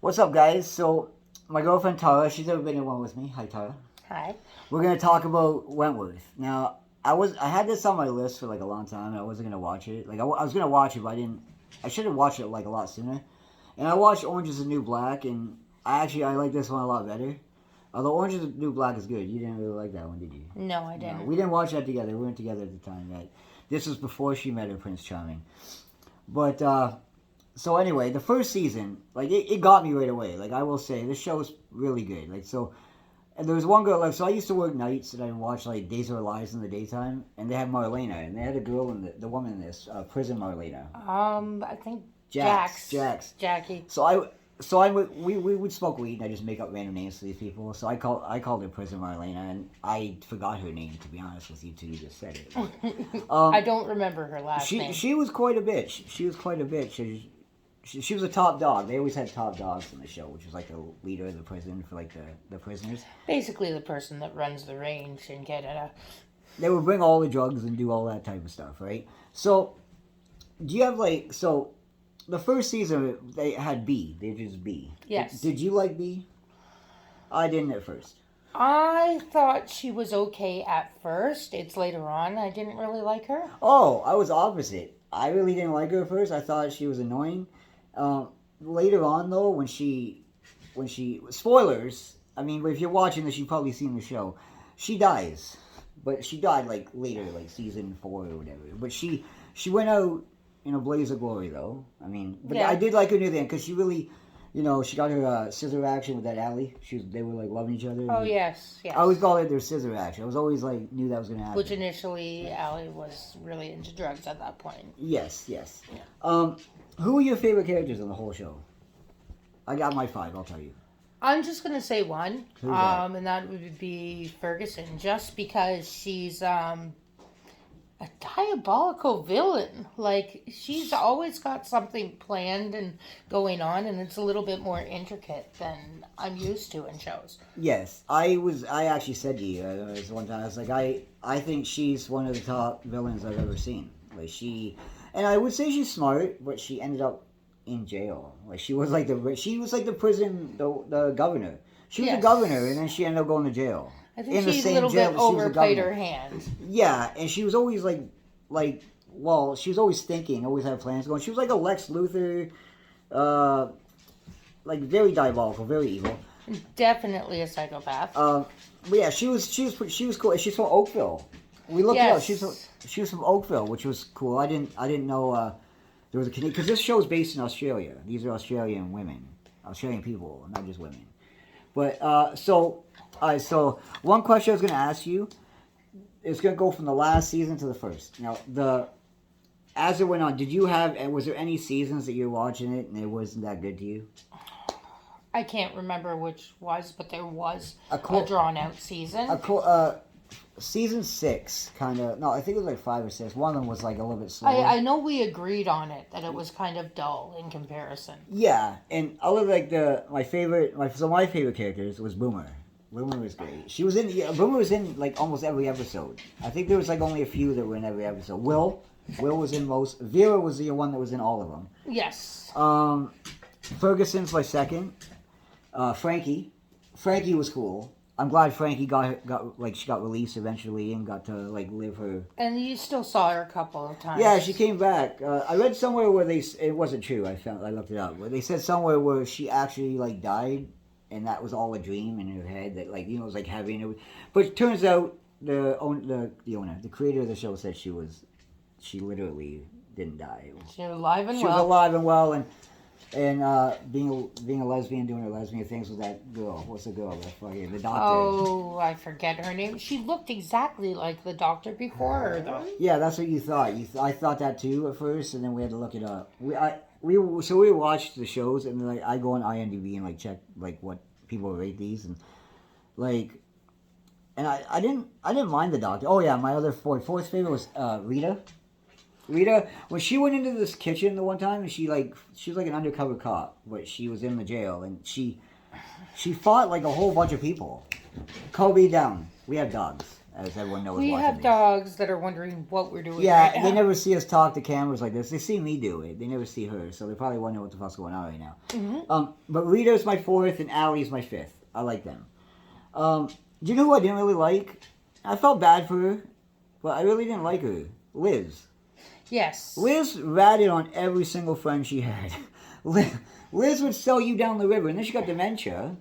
What's up, guys? So, my girlfriend Tara, she's never been in one with me. Hi, Tara. Hi. We're gonna talk about Wentworth. Now, I had this on my list for like a long time. And I wasn't gonna watch it. I was gonna watch it, but I didn't. I should have watched it like a lot sooner. And I watched Orange Is the New Black, and I like this one a lot better. Although Orange Is the New Black is good, you didn't really like that one, did you? No, I didn't. No, we didn't watch that together. We weren't together at the time. Right? This was before she met her Prince Charming. But so anyway, the first season, like it got me right away. Like I will say, this show is really good. Like so, and there was one girl. Like so, I used to work nights and I watch like Days of Our Lives in the daytime, and they had Marlena, and they had a girl in the woman in this prison Marlena. I think Jax. Jackie. We would smoke weed and I just make up random names for these people. So I called her Prison Marlena, and I forgot her name, to be honest with you till you just said it. I don't remember her last name. She was quite a bitch. She was quite a bitch. She was a top dog. They always had top dogs in the show, which was like the leader of the prison for like the prisoners. Basically, the person that runs the range in Canada. They would bring all the drugs and do all that type of stuff, right? So, do you have the first season they had B. They just B. Yes. Did you like B? I didn't at first. I thought she was okay at first. It's later on I didn't really like her. Oh, I was opposite. I really didn't like her at first. I thought she was annoying. Later on, though, when she spoilers. I mean, if you're watching this, you've probably seen the show. She dies, but she died like later, like season 4 or whatever. But she went out in a blaze of glory, though. I mean, but yeah. I did like her near the end because she really, she got her scissor action with that Allie. They were like loving each other. Oh yes. I always called it their scissor action. I was always like knew that was gonna happen. Which initially, Allie was really into drugs at that point. Yes. Yeah. Who are your favorite characters in the whole show? I got my 5. I'll tell you. I'm just gonna say one, Who's that? and that would be Ferguson, just because she's a diabolical villain. Like she's always got something planned and going on, and it's a little bit more intricate than I'm used to in shows. Yes, I actually said to you this one time. I was like, I think she's one of the top villains I've ever seen. Like and I would say she's smart, but she ended up in jail. Like she was like the prison the governor. She was the governor, and then she ended up going to jail. I think she a little bit overplayed her hand. Yeah, and she was always she was always thinking, always had plans going. She was like a Lex Luthor, like very diabolical, very evil. Definitely a psychopath. But yeah, she was cool. She's from Oakville. We looked it up. She was from Oakville, which was cool. I didn't know there was a Canadian, because this show is based in Australia. These are Australian women, Australian people, not just women. But so one question I was going to ask you is going to go from the last season to the first. Now as it went on, was there any seasons that you were watching it and it wasn't that good to you? I can't remember which was, but there was a drawn out season. Season 6, kind of. No, I think it was like 5 or 6. One of them was like a little bit slower. I know we agreed on it that it was kind of dull in comparison. Yeah, and other like my favorite characters was Boomer. Boomer was great. Boomer was in like almost every episode. I think there was like only a few that were in every episode. Will was in most. Vera was the one that was in all of them. Yes. Ferguson's my second. Frankie was cool. I'm glad Frankie she got released eventually and got to like live her. And you still saw her a couple of times. Yeah, she came back. I read somewhere where it wasn't true. I looked it up. But they said somewhere where she actually like died, and that was all a dream in her head. That like it was like heavy and everything. But it turns out the creator of the show said she literally didn't die. She was alive and well. She was alive and well, and being a lesbian, doing her lesbian things with that girl. What's the girl? The doctor. Oh, I forget her name. She looked exactly like the doctor before her, though. Yeah, that's what you thought. I thought that too at first, and then we had to look it up. We watched the shows, and like I go on IMDb and like check like what people rate these, and like, and I didn't mind the doctor. Oh yeah, my other fourth favorite was Rita. Rita, when she went into this kitchen the one time, and she was like an undercover cop, but she was in the jail, and she fought like a whole bunch of people. Kobe down. We have dogs. as everyone knows. We watching have these. dogs that are wondering what we're doing. Yeah, right they now. never see us talk to cameras like this. They see me do it. They never see her, so they probably wonder what the fuck's going on right now. Mm-hmm. But Rita's my fourth, and Allie's my fifth. I like them. Do you know who I didn't really like? I felt bad for her, but I really didn't like her. Liz. Yes. Liz ratted on every single friend she had. Liz would sell you down the river, and then she got dementia.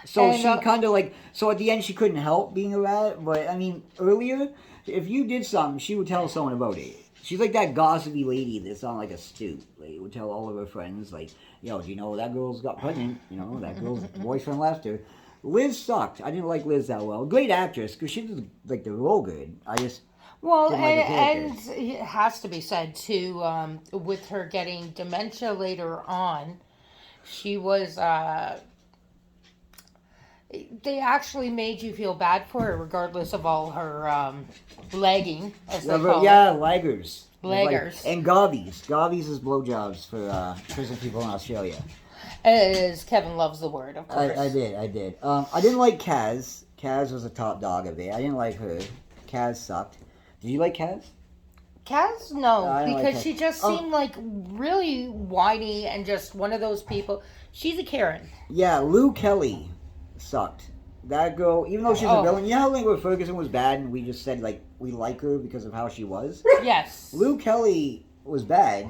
So And, she kind of like, so at the end she couldn't help being a rat. But I mean, earlier, if you did something, she would tell someone about it. She's like that gossipy lady that's on like a stoop. Like, would tell all of her friends, like, yo, do you know that girl's got pregnant? You know, that girl's boyfriend left her. Liz sucked. I didn't like Liz that well. Great actress, because she did like the role good. I just Well, didn't like her and character. it has to be said too, with her getting dementia later on, she was. They actually made you feel bad for her, regardless of all her lagging, as they call Yeah, laggers. Laggers. And gobbies. Gobbies is blowjobs for prison people in Australia. it. As Kevin loves the word, of course. I did. I didn't like Kaz. Kaz was a top dog of it. I didn't like her. Kaz sucked. Did you like Kaz? Kaz, no, I don't like because Kaz. she just seemed like really whiny and just one of those people. She's a Karen. Yeah, Lou Kelly sucked. That girl, even though she's a villain, you know how like where Ferguson was bad and we just said like we like her because of how she was? Yes. Lou Kelly was bad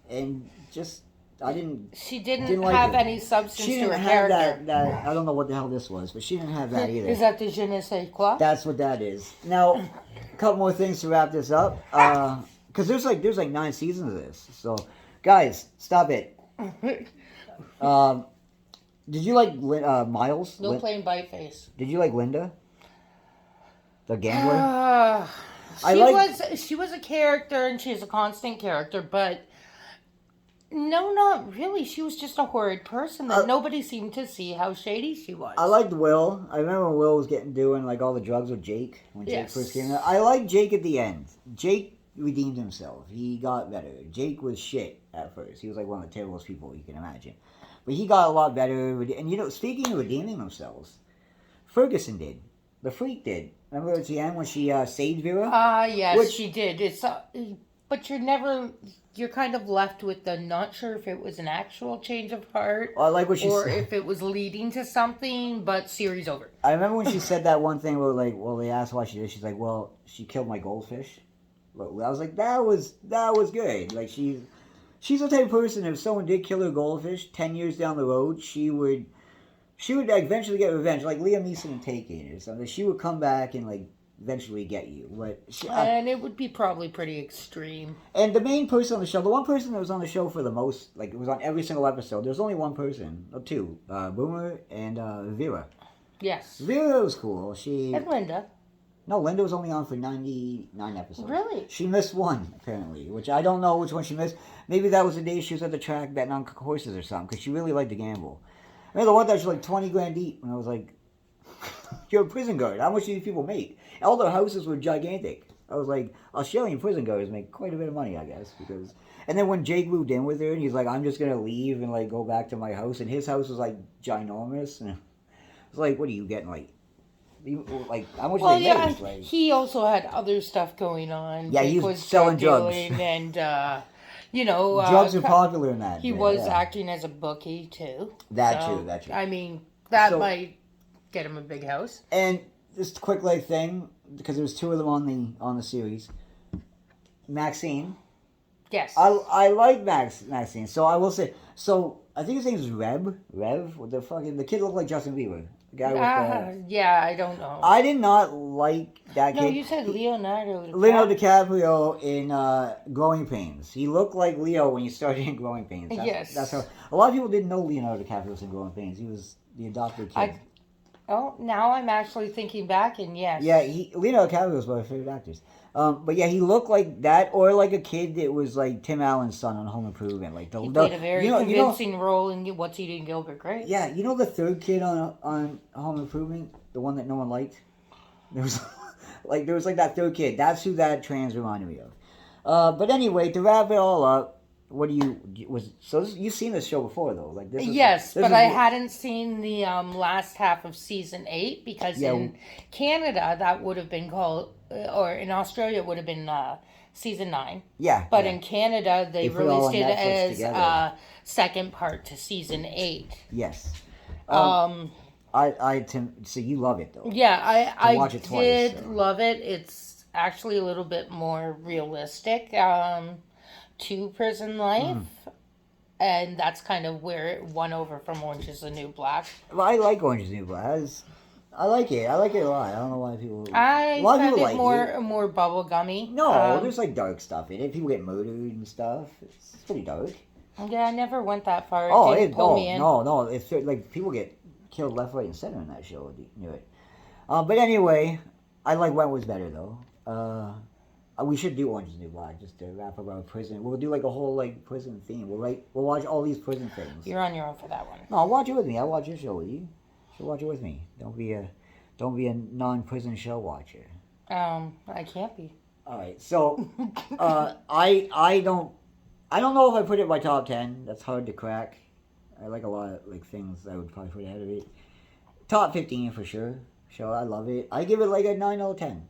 and just I didn't She didn't like have her. any substance She to didn't her have character. that I don't know what the hell this was, but she didn't have that either. Is that the je ne sais quoi? That's what that is. Now, a couple more things to wrap this up. Because there's like 9 seasons of this. So, guys, stop it. Did you like Miles? No plain bite face. Did you like Linda? The gambler? She was a character and she's a constant character, but no, not really. She was just a horrid person that nobody seemed to see how shady she was. I liked Will. I remember when Will was doing like all the drugs with Jake when Jake first came out. I liked Jake at the end. Jake redeemed himself. He got better. Jake was shit at first. He was like one of the terriblest people you can imagine. But he got a lot better. And you know, speaking of redeeming themselves, Ferguson did. The Freak did. Remember at the end when she saved Vera? Yes, she did. It's but you're kind of left with the not sure if it was an actual change of heart I like what she or said. if it was leading to something, but series over. I remember when she said that one thing where they asked why she did. She's like, well, she killed my goldfish. But I was like, that was good. Like she's the type of person, if someone did kill her goldfish 10 years down the road, she would eventually get revenge, like Liam Neeson in Taken or something. She would come back and like eventually get you. But And it would be probably pretty extreme. and the main person on the show, the one person that was on the show for the most, like it was on every single episode. There's only one person, or two, Boomer and Vera. Yes. Vera was cool. And Linda. No, Linda was only on for 99 episodes. Really? She missed one, apparently, which I don't know which one she missed. Maybe that was the day she was at the track betting on horses or something, because she really liked to gamble. I mean, the one that was like 20 grand deep, and I was like, you're a prison guard. How much do these people make? All their houses were gigantic. I was like, Australian prison guards make quite a bit of money, I guess, because... And then when Jake moved in with her, and he's like, I'm just going to leave and like go back to my house, and his house was like ginormous, and I was like, what are you getting, like how much Well, they yeah, make? Like, he also had other stuff going on. Yeah, he was selling drugs. And, you know... drugs are popular in that. He was acting as a bookie, too. That too. I mean, that might get him a big house. And just a quick thing, because there was 2 of them on the series. Maxine. Yes. I like Maxine. So I will say, I think his name is Rev, what the kid looked like Justin Bieber. The guy with yeah, I don't know. I did not like that kid. No, you said Leonardo DiCaprio in Growing Pains. He looked like Leo when you started in Growing Pains. Yes. That's how a lot of people didn't know Leonardo DiCaprio was in Growing Pains. He was the adopted kid. Now I'm actually thinking back, and yes. Yeah, Leonardo DiCaprio was one of my favorite actors. But yeah, he looked like that, or like a kid that was like Tim Allen's son on Home Improvement. Like he played a very convincing role in What's Eating Gilbert Grape. Yeah, you know the third kid on Home Improvement, the one that no one liked. There was that third kid. That's who that trans reminded me of. But anyway, to wrap it all up, what do you you've seen this show before though? Like this is Yes, this but is I the- hadn't seen the last half of season 8 because Yeah. in Canada that would have been called, or in Australia it would have been season 9. Yeah. But yeah. in Canada they They put it all released on it Netflix as together. second part to season 8. Yes. So you love it though. Yeah, I watch it twice, did so. love it. It's actually a little bit more realistic to prison life. And that's kind of where it won over from Orange is the New Black. Well, I like Orange is the New Black. I like it. I like it a lot. I don't know why people. I a lot of found people it like more it. more bubble gummy. No, there's like dark stuff in it. People get murdered and stuff. It's pretty dark. Yeah, I never went that far. Oh, It didn't pull me in. no. It's like people get killed left, right, and center in that show. You knew it. But anyway, I like Wentworth better though. We should do Orange is the New Black just to wrap up our prison. We'll do like a whole like prison theme. We'll watch all these prison things. You're on your own for that one. No, watch it with me. I'll watch your show with you. So watch it with me. Don't be a non-prison show watcher. I can't be. All right. So, I don't know if I put it in my top 10. That's hard to crack. I like a lot of like things I would probably put ahead of it. Top 15 for sure. Show, I love it. I give it like a 9 out of 10.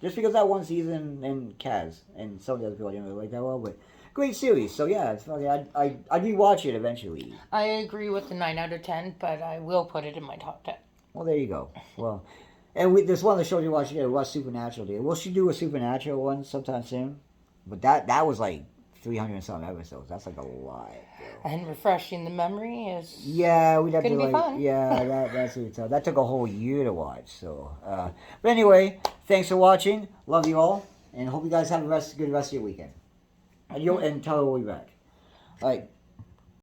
Just because that one season and Kaz and some of the other people I didn't really like that well, but great series. So yeah, it's funny. I'd rewatch it eventually. I agree with the 9 out of 10, but I will put it in my top 10. Well, there you go. Well, and there's one of the shows you watch together. We watched Supernatural today. We should do a Supernatural one sometime soon. But that was like 300 and something episodes. That's like a lot. Bro. And refreshing the memory is... Yeah, we'd have Couldn't to be like. fun. Yeah, that's what tough. That took a whole year to watch. So, but anyway, thanks for watching. Love you all, and hope you guys have a good rest of your weekend. And tell her we'll be back. All right.